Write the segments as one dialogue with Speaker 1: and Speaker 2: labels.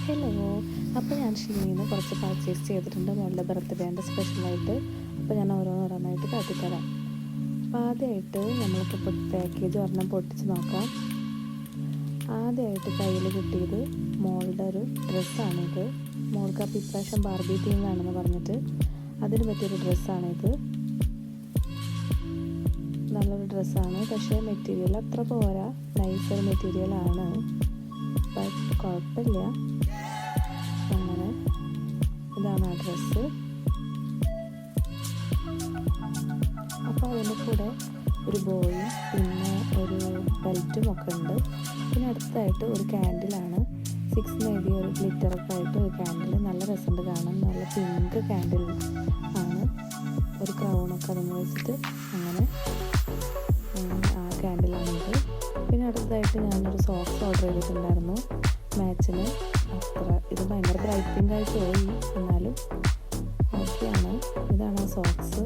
Speaker 1: Hello, അപ്പോൾ ഞാൻ ഷീനിൽ നിന്ന് കുറച്ച് പർച്ചേസ് ചെയ്തിട്ടുണ്ട് മോളുടെ ബർത്ത്ഡേൻ്റെ സ്പെഷ്യലായിട്ട്. അപ്പോൾ ഞാൻ ഓരോന്നോരോന്നായിട്ട് കാട്ടിത്തരാം. അപ്പോൾ ആദ്യമായിട്ട് നമ്മൾക്ക് പാക്കേജ് ഒരെണ്ണം പൊട്ടിച്ച് നോക്കാം. ആദ്യമായിട്ട് കയ്യിൽ കിട്ടിയത് മോളുടെ ഒരു ഡ്രസ്സാണിത്. മോൾക്ക് അപ്പോൾ ഇപ്രാവശ്യം ബാർബി തീം വേണമെന്ന് പറഞ്ഞിട്ട് അതിന് പറ്റിയൊരു ഡ്രസ്സാണിത്. നല്ലൊരു ഡ്രസ്സാണ്, പക്ഷേ മെറ്റീരിയൽ അത്ര പോരാ, നൈസൊരു മെറ്റീരിയലാണ്, ബട്ട് കുഴപ്പമില്ല. അങ്ങനെ ഇതാണ് ആ ഡ്രസ്സ്. അപ്പോൾ അതിൻ്റെ കൂടെ ഒരു ബോയും പിന്നെ ഒരു ബെൽറ്റും ഒക്കെ ഉണ്ട്. പിന്നെ അടുത്തായിട്ട് ഒരു ക്യാൻഡിലാണ്, 6 എഴുതിയ ഒരു ഗ്ലിറ്ററൊക്കെ ആയിട്ട് ഒരു ക്യാൻഡിൽ. നല്ല രസമുണ്ട് കാണാൻ, നല്ല പിങ്ക് ക്യാൻഡിൽ ആണ്. ഒരു ക്രൗണൊക്കെ അതിന് വെച്ചിട്ട് അങ്ങനെ ആ ക്യാൻഡിലാണിത്. പിന്നെ അടുത്തതായിട്ട് ഞാനൊരു സോക്സ് ഓർഡർ ചെയ്തിട്ടുണ്ടായിരുന്നു മാച്ചിന്. ഇത് ഭയങ്കര ബ്രൈറ്റ് പിങ്ക് ആയി പോയി, എന്നാലും ഓക്കെയാണ്. ഇതാണ് ആ സോക്സ്,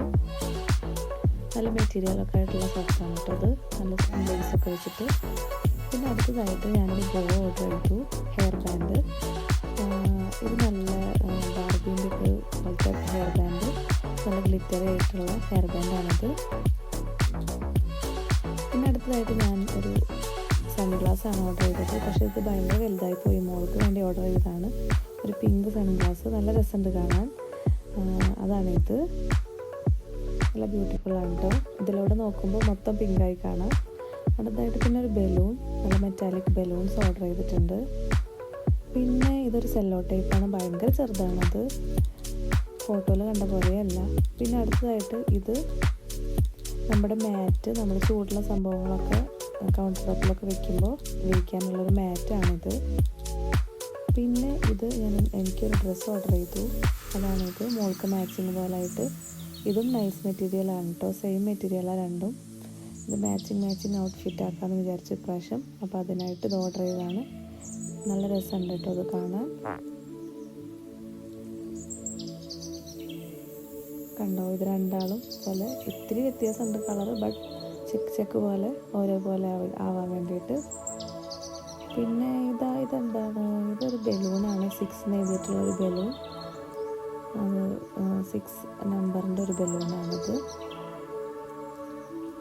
Speaker 1: നല്ല മെറ്റീരിയലൊക്കെ ആയിട്ടുള്ള സോക്സാണ് കേട്ടോ. അത് നല്ല ലേസൊക്കെ വെച്ചിട്ട്. പിന്നെ അടുത്തതായിട്ട് ഞാനൊരു ബോ ഓർഡർ ചെയ്തു, ഹെയർ ബാൻഡ്. ഇത് നല്ല ബാർബീൻ്റെ ഒക്കെ പോലത്തെ ഹെയർ ബാൻഡ്, നല്ല ഗ്ലിറ്ററി ആയിട്ടുള്ള ഹെയർ ബാൻഡാണിത്. പിന്നെ അടുത്തതായിട്ട് ഞാൻ ഒരു സൺഗ്ലാസ്സാണ് ഓർഡർ ചെയ്തത്, പക്ഷേ ഇത് ഭയങ്കര വലുതായി പോയി. മോൾക്ക് വേണ്ടി ഓർഡർ ചെയ്തതാണ്, ഒരു പിങ്ക് സൺഗ്ലാസ്. നല്ല രസമുണ്ട് കാണാൻ. അതാണിത്, നല്ല ബ്യൂട്ടിഫുള്ളാണ് കേട്ടോ. ഇതിലൂടെ നോക്കുമ്പോൾ മൊത്തം പിങ്കായി കാണാം. അടുത്തതായിട്ട് പിന്നെ ഒരു ബലൂൺ, നല്ല മെറ്റാലിക് ബലൂൺസ് ഓർഡർ ചെയ്തിട്ടുണ്ട്. പിന്നെ ഇതൊരു സെല്ലോ ടൈപ്പാണ്, ഭയങ്കര ചെറുതാണത്, ഫോട്ടോയിൽ കണ്ട പോലെയല്ല. പിന്നെ അടുത്തതായിട്ട് ഇത് നമ്മുടെ മാറ്റ്, നമ്മൾ ചൂടുള്ള സംഭവങ്ങളൊക്കെ കൗണ്ടർ ടോപ്പിലൊക്കെ വെക്കുമ്പോൾ ഉപയോഗിക്കാനുള്ളൊരു മാറ്റാണിത്. പിന്നെ ഇത് എനിക്കൊരു ഡ്രസ്സ് ഓർഡർ ചെയ്തു, അതാണിത്, മോൾക്ക് മാച്ചിങ് പോലായിട്ട്. ഇതും നൈസ് മെറ്റീരിയലാണ് കേട്ടോ, സെയിം മെറ്റീരിയലാണ് രണ്ടും. ഇത് മാച്ചിങ് ഔട്ട്ഫിറ്റ് ആക്കാമെന്ന് വിചാരിച്ചു ഇപ്രാവശ്യം. അപ്പോൾ അതിനായിട്ട് ഇത് ഓർഡർ ചെയ്തതാണ്. നല്ല രസമുണ്ട് കേട്ടോ അത് കാണാൻ. കണ്ടോ, ഇത് രണ്ടാളും പോലെ ഇത്തിരി വ്യത്യാസമുണ്ട് കളറ്, ബട്ട് ചെക്ക് പോലെ ഓരോ പോലെ ആവാൻ വേണ്ടിയിട്ട്. പിന്നെ ഇതെന്താണ്, ഇതൊരു ബലൂണാണ്, 6 എഴുതിയിട്ടുള്ളൊരു ബലൂൺ. അത് 6 നമ്പറിൻ്റെ ഒരു ബലൂണാണിത്.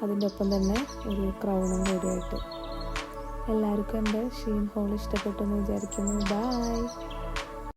Speaker 1: അതിൻ്റെ ഒപ്പം തന്നെ ഒരു ക്രൗണും കൂടിയായിട്ട്. എല്ലാവർക്കും എൻ്റെ ഷീൻ ഹോൾ ഇഷ്ടപ്പെട്ടു എന്ന് വിചാരിക്കുന്നു. ബൈ.